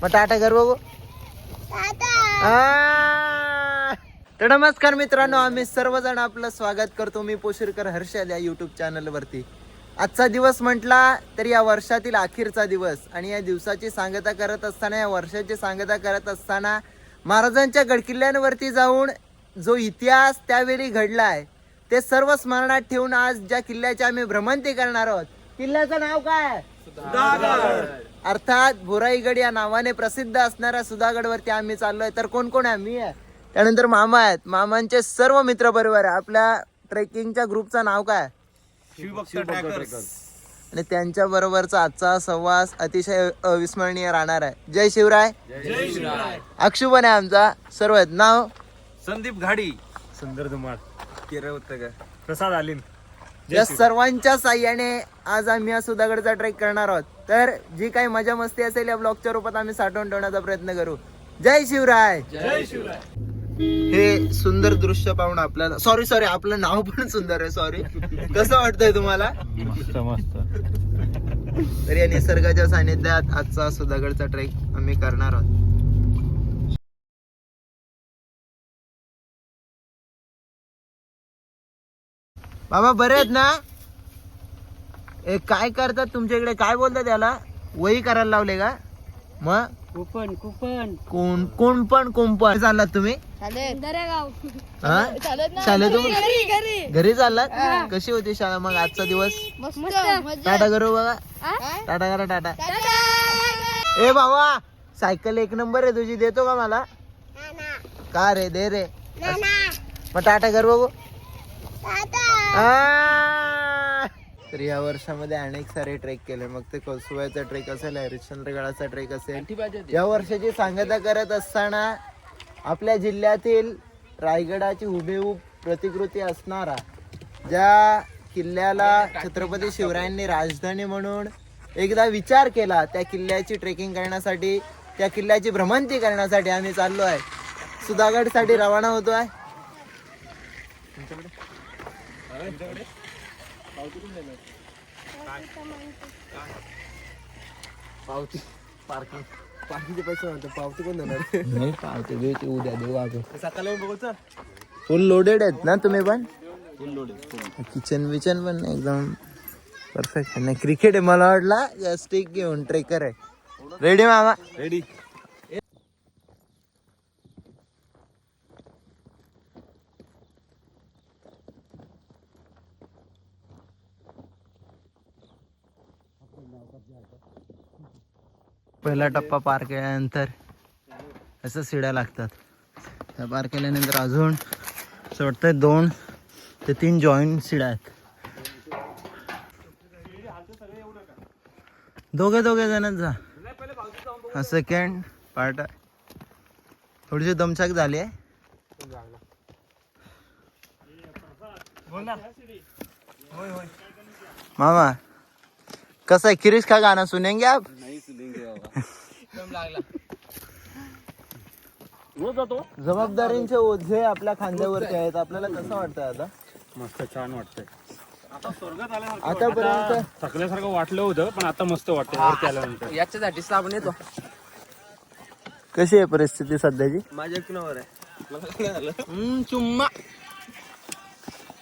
मग टाटा कर बघू. तर नमस्कार मित्रांनो, आम्ही सर्वजण आपलं स्वागत करतो. मी पोशिरकर हर्षल या युट्यूब चॅनल वरती. आजचा दिवस म्हटला तर या वर्षातील अखेरचा दिवस, आणि या दिवसाची सांगता करत असताना, या वर्षाची सांगता करत असताना महाराजांच्या गडकिल्ल्यांवरती जाऊन जो इतिहास त्यावेळी घडला आहे ते सर्व स्मरणात ठेवून आज ज्या किल्ल्याची आम्ही भ्रमंती करणार आहोत, किल्ल्याचं नाव काय? सुधागड. अर्थात भोराईगड या नावाने प्रसिद्ध असणाऱ्या सुधागड वरती आम्ही चाललोय. तर कोण कोण आहे? मी आहे, त्यानंतर मामा आहेत, मामांचे सर्व मित्र परिवार आहे. आपल्या ट्रेकिंगच्या ग्रुपचं नाव काय? शिवभक्त ट्रॅकर्स. आणि त्यांच्या बरोबरचा आजचा सहवास अतिशय अविस्मरणीय राहणार आहे. जय शिवराय. जय शिवराय. अक्षुबन आहे आमचा. सर्व आहेत. नाव संदीप घाडी, सुंदर धुमाळ, केरळ उत्तर, प्रसाद आलीन. या सर्वांच्या साह्याने आज आम्ही या सुधागडचा ट्रेक करणार आहोत. तर जी काही मजा मस्ती असेल या ब्लॉगच्या रूपात आम्ही साठवून ठेवण्याचा प्रयत्न करू. जय शिवराय. जय शिवराय. हे सुंदर दृश्य पाहून आपल्याला सॉरी आपलं नाव पण सुंदर आहे. सॉरी. कसं वाटतंय तुम्हाला? मस्त मस्त. तर या निसर्गाच्या सानिध्यात आजचा सुधागडचा ट्रेक आम्ही करणार आहोत. बाबा बरे आहेत ना? काय करतात तुमच्या इकडे? काय बोलतात त्याला? वही करायला लावले का? मग कुपन कुपन कोण चाललात तुम्ही? हा? शाळेत घरी चाललात? कशी होती शाळा मग आजचा दिवस? टाटा करू बघा. टाटा करा. टाटा. ए बाबा, सायकल एक नंबर आहे तुझी, देतो का मला? का रे? दे रे. मग टाटा कर बघू. तर या वर्षामध्ये अनेक सारे ट्रेक केले, मग ते कोसुबाईचा ट्रेक असेल, हरिश्चंद्रगडाचा ट्रेक असेल. या वर्षाची सांगता करत असताना आपल्या जिल्ह्यातील रायगडाची हुबेहूब प्रतिकृती असणारा, ज्या किल्ल्याला छत्रपती शिवरायांनी राजधानी म्हणून एकदा विचार केला, त्या किल्ल्याची ट्रेकिंग करण्यासाठी, त्या किल्ल्याची भ्रमंती करण्यासाठी आम्ही चाललो आहे. सुधागडसाठी रवाना होतो आहे. पार्किंगचे पैसे म्हणतो, पावती कोण देणार? नाही, पावती देऊ, उद्या देऊ. आपण सकाळी बघू. फुल लोडेड आहेत ना तुम्ही पण? किचन विचन पण एकदम परफेक्ट आहे. नाही, क्रिकेट आहे मला वाटला या स्टिक घेऊन ट्रेकर आहे. रेडी मामा? रेडी. पहिला टप्पा पार केल्यानंतर असं शिड्या लागतात. त्या पार केल्यानंतर अजून असं वाटतं 2 ते 3 जॉईंट शिड्या आहेत. दोघे जणांचा हा सेकंड पार्ट आहे. थोडीशी दमछाक झाली आहे. मामा कसं आहे? किरीश का गाना सुनेंगे आप? जबाबदारींचे ओझे आपल्या खांद्यावरती आहेत. आपल्याला कसं वाटतंय आता? मस्त छान वाटतंय. आतापर्यंत थकल्यासारखं वाटलं होतं, पण आता मस्त वाटतंय वरती आल्यानंतर. याच्यासाठी साबण येतो. कशी आहे परिस्थिती सध्याची? माझ्या कुणावर आहे? चुम्मा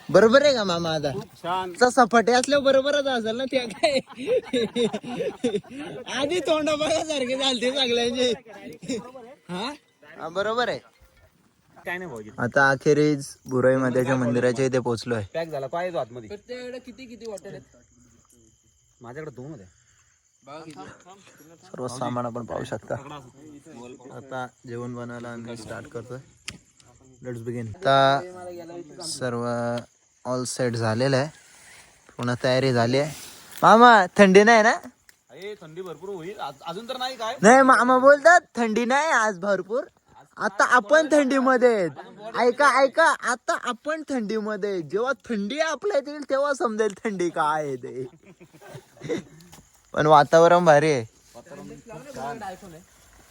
बरोबर आहे का मामा? आता छान. सपाटे असल्यावर बरोबरच असेल ना. त्या काय आधी तोंड बघा सारखे चालते सगळ्यांचे. हा बरोबर आहे. काय नाही भाऊजी. आता अखेरीस बुराई मातेच्या मंदिराच्या इथे पोहोचलोय. पॅक झाला पाहिजे आतमध्ये. प्रत्येकाकडे किती वाटेल आहेत? माझ्याकडे 2 होते. सर्व सामान आपण पाहू शकता. आता जेवण बनवायला आम्ही स्टार्ट करतोय. Let's begin. आता सर्व ऑल सेट झालेलं आहे. पुन्हा तयारी झाली आहे. मामा थंडी नाही ना? थंडी भरपूर होईल अजून तर नाही. काय नाही, मामा बोलतात थंडी नाही आज भरपूर. आता आपण थंडीमध्ये आहेत. ऐका आता आपण थंडीमध्ये आहेत. जेव्हा थंडी आपल्यात येईल तेव्हा समजेल थंडी काय आहे ते. पण वातावरण भारी आहे.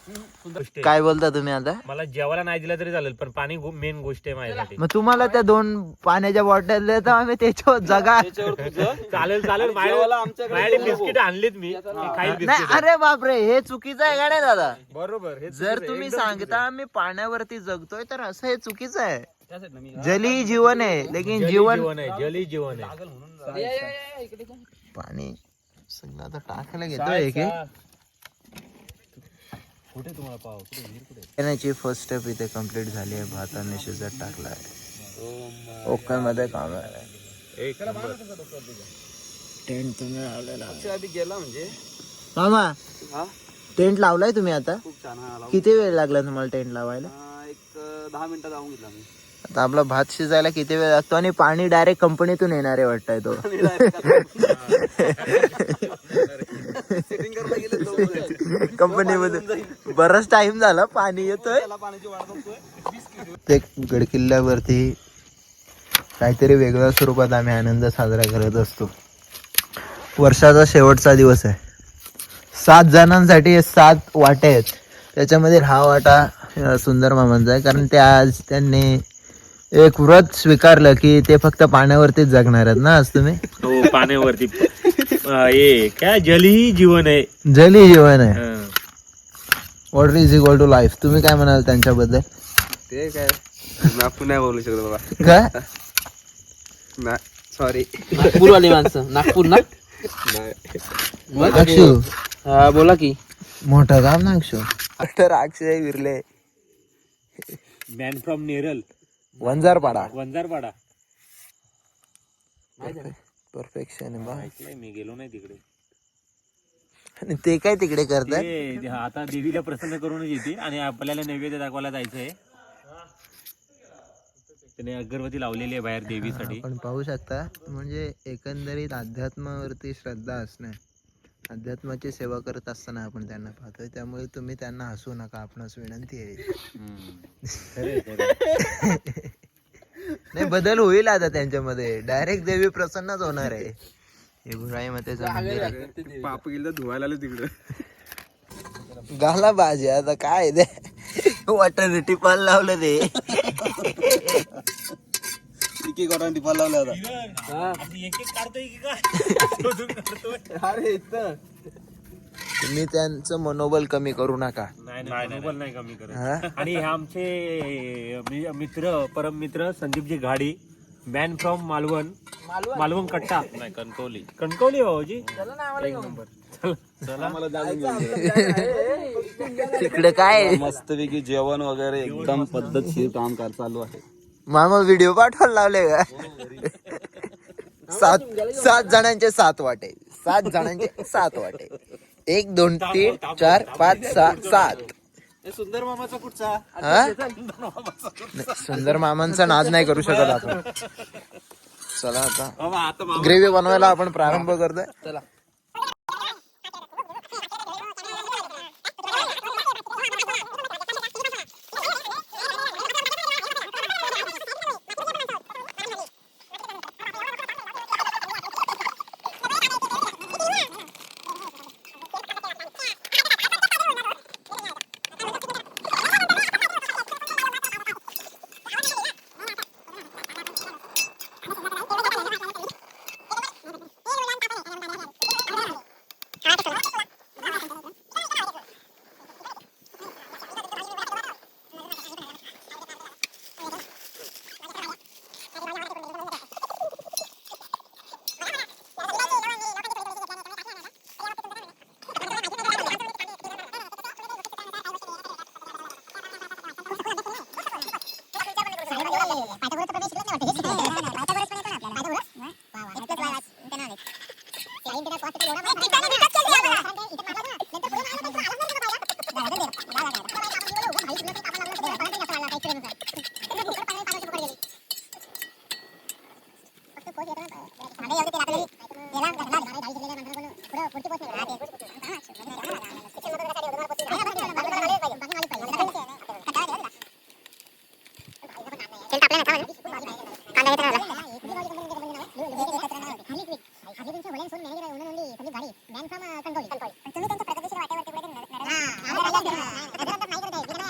गोष्ट आहे. काय बोलता तुम्ही आता? मला जेवायला नाही दिलं तरी चालेल, पण पाणी मेन गोष्ट आहे माझ्यासाठी. मग तुम्हाला त्या 2 पाण्याच्या बॉटल देतो आम्ही, त्याच्यावर जगा. चालेल चालेल. माझ्याकडे बिस्किट आणलीत मी खाईल नाही बिस्किट. अरे बापरे, हे चुकीचं आहे का नाही दादा? बरोबर. हे जर तुम्ही सांगता आम्ही पाण्यावरती जगतोय तर असं हे चुकीचं आहे. जली जीवन आहे, लेकिन जीवन आहे, जली जीवन आहे. पाणी सगळं आता टाकायला घेतोय एक एक. कुठे तुम्हाला पाव येण्याची फर्स्ट स्टेप इथे कम्प्लीट झाली आहे. भाताने शिजत टाकला आहे. ओके मध्ये काम आहे. एक नंबर. टेंट तुम्ही लावलेला आधी गेला म्हणजे मामा, टेंट लावलाय तुम्ही आता? खूप छान. हा किती वेळ लागला तुम्हाला टेंट लावायला? एक 10 मिनिटं जाऊन घेतला मी. आता आपला भात शिजायला किती वेळ लागतो? आणि पाणी डायरेक्ट कंपनीतून येणार आहे वाटतंय तो. कंपनीमध्ये बराच टाइम झाला, पाणी येतोय. ते गड किल्ल्यावरती काहीतरी वेगळ्या स्वरूपात आम्ही आनंद साजरा करत असतो. वर्षाचा शेवटचा दिवस आहे. 7 जणांसाठी 7 वाटे आहेत. त्याच्यामध्ये हा वाटा सुंदर मामांचा आहे, कारण ते आज त्यांनी एक व्रत स्वीकारलं की ते फक्त पाण्यावरतीच जगणार आहेत ना आज तुम्ही. हो, पाण्यावरती. हे काय जली जीवन आहे. जली जीवन आहे. Water is equal to life. तुम्ही काय म्हणाल त्यांच्याबद्दल? ते काय आपण नाही बोलू शकत बाबा. काय? सॉरी. नागपूरवाली माणसं. नागपूर ना? अक्षू हा बोला की. मोठं काम ना अक्षू. अक्षय विरले man from Neral, Vanjarpada. Vanjarpada. Perfection आहे बा. ऐकलंय मी, गेलो नाही तिकडे. आणि ते काय तिकडे करतात? ते आता देवीला प्रसन्न करूनच येते आणि आपल्याला नैवेद्य दाखवायला जायचंय. त्याने अगरबत्ती लावलेली आहे बाहेर देवीसाठी. आपण पाहू शकता, म्हणजे एकंदरीत अध्यात्मावरती श्रद्धा असणे, अध्यात्माची सेवा करत असताना आपण त्यांना पाहतोय. त्यामुळे तुम्ही त्यांना हसू नका, आपणास विनंती आहे. नाही, बदल होईल आता त्यांच्यामध्ये. डायरेक्ट देवी प्रसन्नच होणार आहे. इब्राहिम मातेचं मंदिर आहे. पाप गेलं धुवायला आलं तिकडं. गाला बाजी आता काय ते वॉटर टिपाल लावलं ते. एक वॉटर टिपाल लावलं आता. तुम्ही त्यांचं मनोबल कमी करू नका. नाही मनोबल नाही कमी करत. हा? आणि हे आमचे मित्र, परम मित्र संदीपजी घाडी, मॅन फ्रॉम मालवण. मालवण कट्टा नाही, कणकवली. कणकवली भाऊजी. एक नंबर. तिकडे काय मस्तपैकी जेवण वगैरे एकदम पद्धतशीर काम चालू आहे. मामा व्हिडिओ पाठवायला लावले का? 7 जणांचे 7 वाटे. 7 जणांचे 7 वाटे. 1 2 3 4 5 6 7. सुंदर मामाचा कुठचा? हा? नाही, सुंदर मामांचा नाद नाही करू शकत आपण. चला आता ग्रेव्ही बनवायला आपण प्रारंभ करतोय. चला.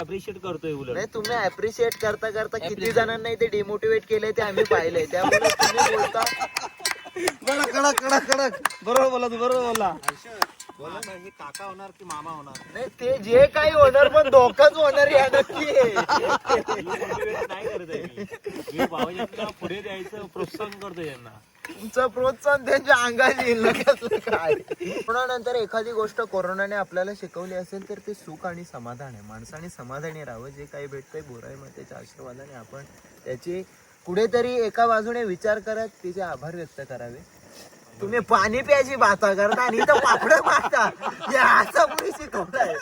अप्रिशिएट करतोय उलट. नाही तुम्ही अप्रिशिएट करता करता किती जणांना ते डिमोटिवेट केलंय ते आम्ही पाहिलंय, त्यामुळे तुम्ही बोलता. कडक कडक कडक कडक बरोबर बोला तू, बरोबर बोला. आता हे काका होणार की मामा होणार नाही ते जे काही होणार पण धोकाच होणार या नक्की आहे. Motivate नाही करत आहे मी भावजांना पुढे द्यायचं प्रोत्साहन करतोय यांना. तुमचं प्रोत्साहन त्यांच्या अंगात येईल ना कसलं काय. कोरोनानंतर एखादी गोष्ट कोरोनाने आपल्याला शिकवली असेल तर ते सुख आणि समाधान आहे. माणसाने समाधानी राहावं, जे काही भेटतंय बोराई मातेच्या आशीर्वादाने आपण त्याची कुठेतरी एका बाजूने विचार करत तिचे आभार व्यक्त करावे. तुम्ही पाणी प्यायची बाता करता आणि इथं पापड मारता, हे असं कुणी शिकवताय.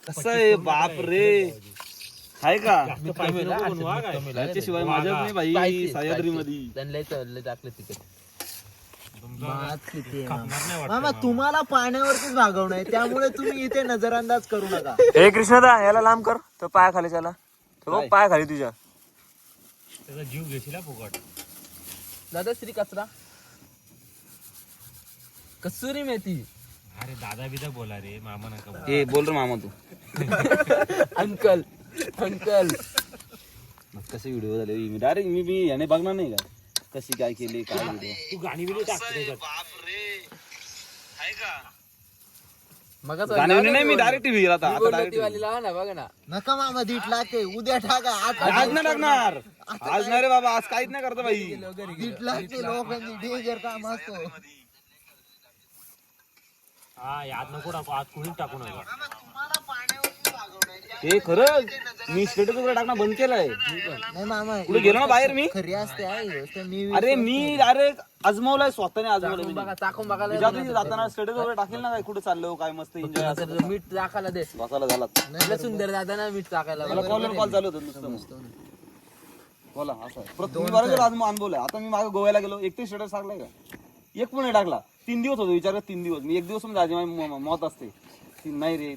कसं आहे बाप रे, आहे का बनवा काय त्याच्याशिवाय माझ्याच नाही भाई सह्याद्री मध्ये त्यांना टाकलं तिकडे भात किती आहे मामा? खपणार नाही वाटतं मामा तुम्हाला पाण्यावरतीच भागवणं आहे, त्यामुळे तुम्ही इथे नजरअंदाज करू नका. हे कृष्णदा याला लांब कर तो पाया खाली त्याला पाया खाली तुझ्या. त्याचा जीव घेशील हा फुकट. दादा श्री कचरा कसुरी मेथी अरे दादा बिदा बोला रे मामा नका बोला. हे बोल रे मामा तू. अंकल अंकल कसे व्हिडिओ झाले मी डायरेक्ट मी याने बघणार नाही का कशी काय केली काय व्हिडिओ. तू गाणी बिणी टाक त्याच्यात. मग गाणे नाही मी डायरेक्ट टीव्ही आता वाली लावा ना बघा ना. नका मामा दीड लागते, उद्या टाका. आज नाही टाकणार. आज नाही रे बाबा, आज काहीच नाही करतो बाई. दीड लागते लोकांनी डेंजर काम असतो. हा याद नको टाकू, आज कुणीच टाकू नका. तुम्हाला पाण्यावरतीच भागवणं आहे. हे खरंच मी स्टेटस वगैरे टाकणं बंद केलंय. नाही मामा कुठे गेलो ना बाहेर मी. खरी असते आहे गोष्ट. मी अरे मी डायरेक्ट आजमावलाय, स्वतःने आजमावलंय. बघा चाकून बघायला मी जातो जाताना स्टेटस वगैरे टाकेल ना काय कुठे चाललो काय मस्त एन्जॉय तर मीठ टाकायला दे. बसायला झाला. लय सुंदर दादा ना मीठ टाकायला. मला कॉल चालू होतं नुसतं. बोला असं तुम्ही बरोबर अनुभवलंय. आता मी मागे गोव्याला गेलो, एक ते स्टेटस टाकलाय का? एक पण नाही टाकला. 3 दिवस होतो विचार 3 दिवस. मी 1 दिवस म्हणजे आजी माझी मौत असते. नाही रे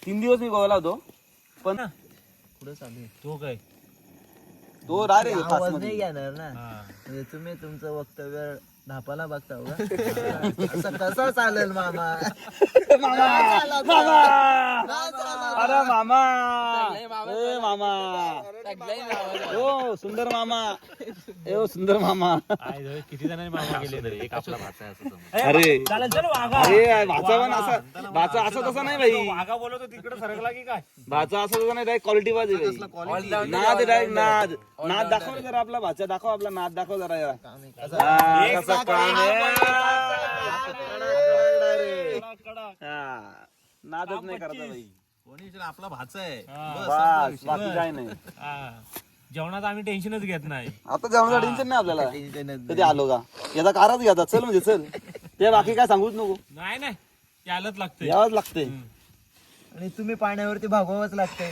3 दिवस मी गोव्याला होतो. पण पुढे चालू आहे. तो काय तो डायरेक्ट आवाज नाही घेणार ना. म्हणजे तुम्ही तुमचं वक्तव्य ढापाला बघता का? असं कसं चालेल मामा? अरे मामा ए मामा हो सुंदर मामा ए सुंदर मामा. किती जणांनी मामा गेले तरी एक आपला भाचा आहे असं समज. अरे चालेल चल वाघा. अरे भाचा पण असा भाचा असं तसं नाही भाई. वाघा बोलतो तिकडे सरकला की काय. भाचा असं तसं नाही, डायरेक्ट क्वालिटी बाज आहे भाई. नाद डायरेक्ट नाद दाखव ना जरा, आपला भाचा दाखव, आपला नाद दाखव जरा यार. हा, कसा काम आहे. हा, नादच नाही करता भाई. आपला भाचा आहे. बस बाकी काय नाही. जेवणात आम्ही टेन्शनच घेत नाही. आता जेवणाचं टेन्शन नाही आपल्याला. कधी आलो का याचा कारच घ्यायचा. चल म्हणजे चल, ते बाकी काय सांगूच नको. नाही नाही यायलाच लागतं. यावंच लागते. आणि तुम्ही पाण्यावरती भागवावंच लागतंय.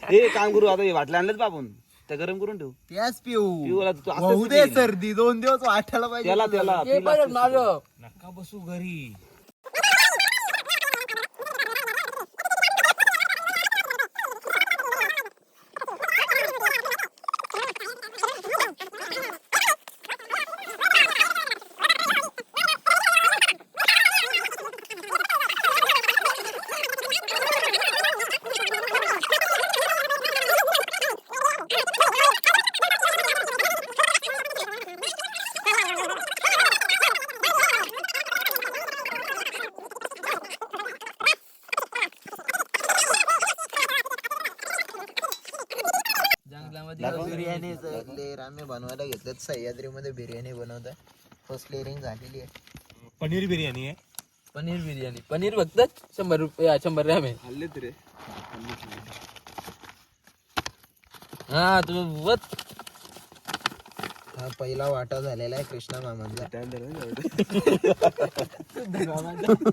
हे काम करू आता, हे वाटले आणलेत बा आपण, त्या गरम करून ठेवू. त्याच पिऊ पिऊला तू असंच होऊ दे पिईल. सर्दी 2 दिवस वाटायला पाहिजे. त्याला त्याला ते परत माझं नका बसू घरी. बिर्याणी लेअर आम्ही बनवायला घेतल्यात. सह्याद्रीमध्ये बिर्याणी बनवत आहे. फर्स्ट लेअरिंग झालेली आहे. पनीर बिर्याणी आहे. पनीर बिर्याणी. पनीर फक्त 100 रुपये 100 ग्रॅम आहे. हल्लेत रे. हा तुम्ही वत हा पहिला वाटा झालेला आहे कृष्णा मामांचा.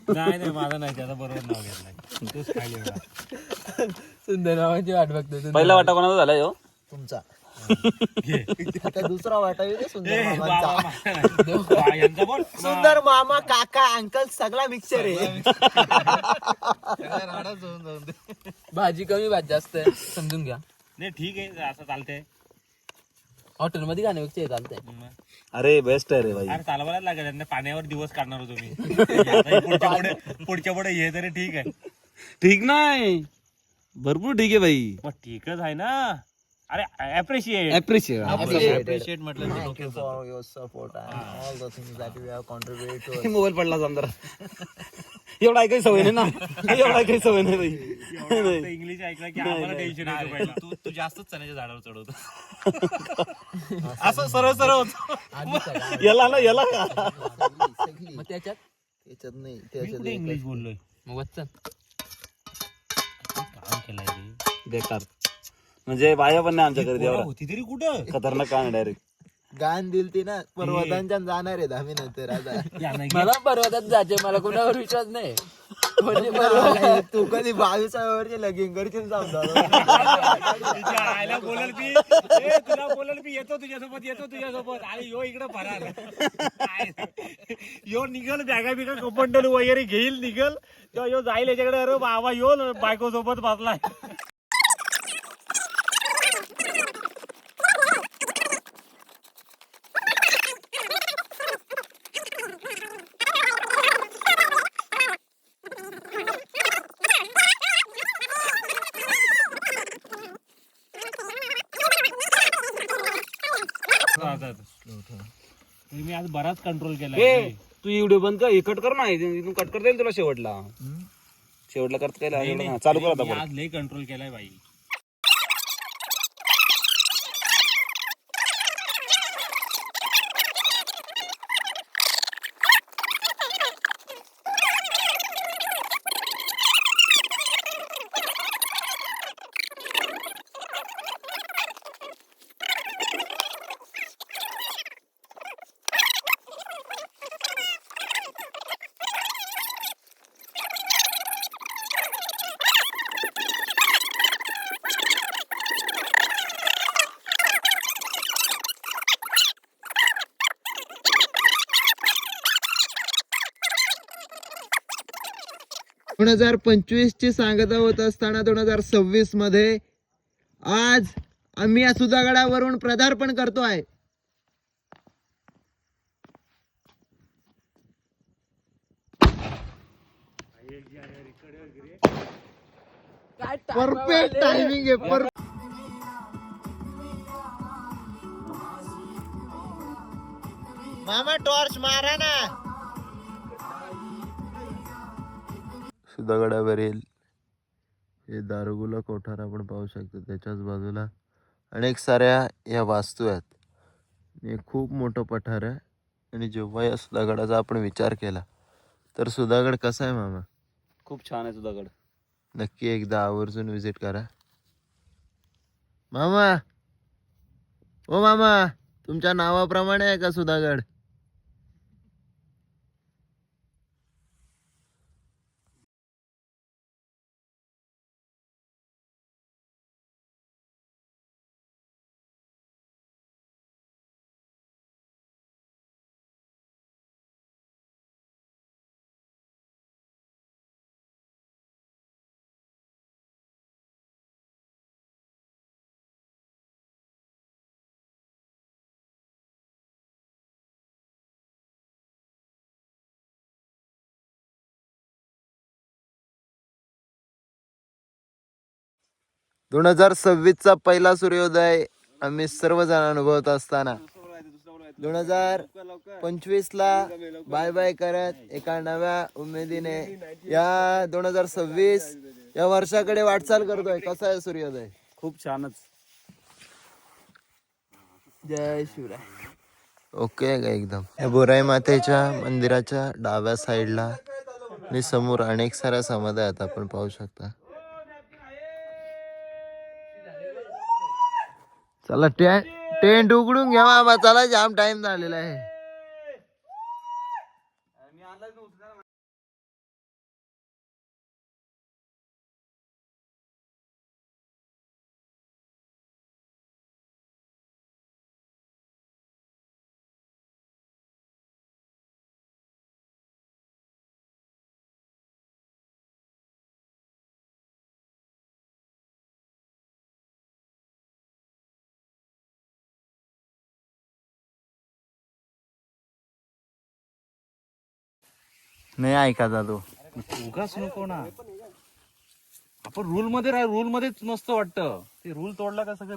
नाही नाही माझा नाही, त्याचा बरोबर नाव घेतलं तूच खायला एवढा. सुंदर नावाची वाट बघतो. पहिला वाटा कोणाचा झालाय हो? तुमचा. आता दुसरा वाटा येऊ दे सुंदर ए, मामांचा. बाबा, मामा. यांचा बोल. सुंदर मामा काका अंकल सगळा मिक्सर आहे. भाजी कमी भात जास्त आहे समजून घ्या. नाही ठीक आहे असं चालतंय. हॉटेलमध्ये खाण्यापेक्षा चालतंय. अरे बेस्ट आहे रे भाई. अरे चालवायलाच लागेल त्यांना, पाण्यावर दिवस काढणार होतो मी. पुढच्या पुढे हे तरी ठीक आहे. ठीक नाही, भरपूर ठीक आहे भाई. मग ठीकच आहे ना. अरे अप्रिशिएट. Appreciate म्हटलं तर Thank you for your support and all the things that you have contributed to us. Mobile पडला समजा. एवढा ऐकायची सवय नाही ना. एवढा ऐकायची सवय नाही भाई. इंग्लिश ऐकलं की आम्हाला टेन्शन येतं पहिला. तू जास्तच चण्याच्या झाडावर चढवतो. असं सरळ सरळ होत. याला ना याला का सगळी. मग त्याच्यात त्याच्यात नाही मी त्याच्यात कुठे इंग्लिश बोललोय. मग वचन काम केलंय रे. बेकार. म्हणजे बाया पण नाही आमच्याकडे पोरं एवढा होती तरी कुठं. खतरनाक काम डायरेक्ट. गाण दिलती ना पर्वतांच्या जाणार आहेत आम्ही नंतर आता. या नाही मला पर्वतात जायचे, मला कुणावर विश्वास नाही. तू कधी 22 वर्षी लगीन करशील तिच्या आईला बोलल की "ए, तुला बोलल की येतो तुझ्यासोबत आणि यो इकडे फरार यो निघल बॅगा बिगा कपंडल वगैरे घेईल निघल तेव्हा यो जाईल याच्याकडे अरे बाबा यो बायको सोबत बसलाय. मी आज बराच कंट्रोल केला. तू व्हिडिओ बंद कर, कट कर ना, इथून कट करता येईल तुला शेवटला करता येईल. चालू कर आता परत. आज लई कंट्रोल केलाय बाई. दोन 2025 ची सांगता होत असताना 2026 मध्ये आज आम्ही या सुधागडावरून पदार्पण करतोय. परफेक्ट टायमिंग आहे. मामा टॉर्च मारा ना. सुधागडावरील हे दारुगोला कोठार आपण पाहू शकतो. त्याच्याच बाजूला अनेक साऱ्या या वास्तू आहेत. हे खूप मोठं पठार आहे. आणि जेव्हा या सुधागडाचा आपण विचार केला तर सुधागड कसा आहे मामा? खूप छान आहे सुधागड. नक्की एकदा आवर्जून विजिट करा मामा. ओ मामा, तुमच्या नावाप्रमाणे आहे का सुधागड? दोन 2026चा पहिला सूर्योदय आम्ही सर्वजण अनुभवत असताना 2025ला बाय बाय करत एका नव्या उमेदीने या 2026 या वर्षाकडे वाटचाल करतोय. कसा आहे सूर्योदय? खूप छानच. जय शिवराय. ओके आहे का एकदम. या बोराई मातेच्या मंदिराच्या डाव्या साईडला आणि समोर अनेक साऱ्या समाधी आहेत, आपण पाहू शकता. चला टेंट उघडून घ्या बाबा, चला जाम टाइम झालेला आहे. नाही ऐकायचा तो. उगाच नको ना, आपण रूल मध्ये मध्येच मस्त वाटतं. ते रूल तोडला का सगळं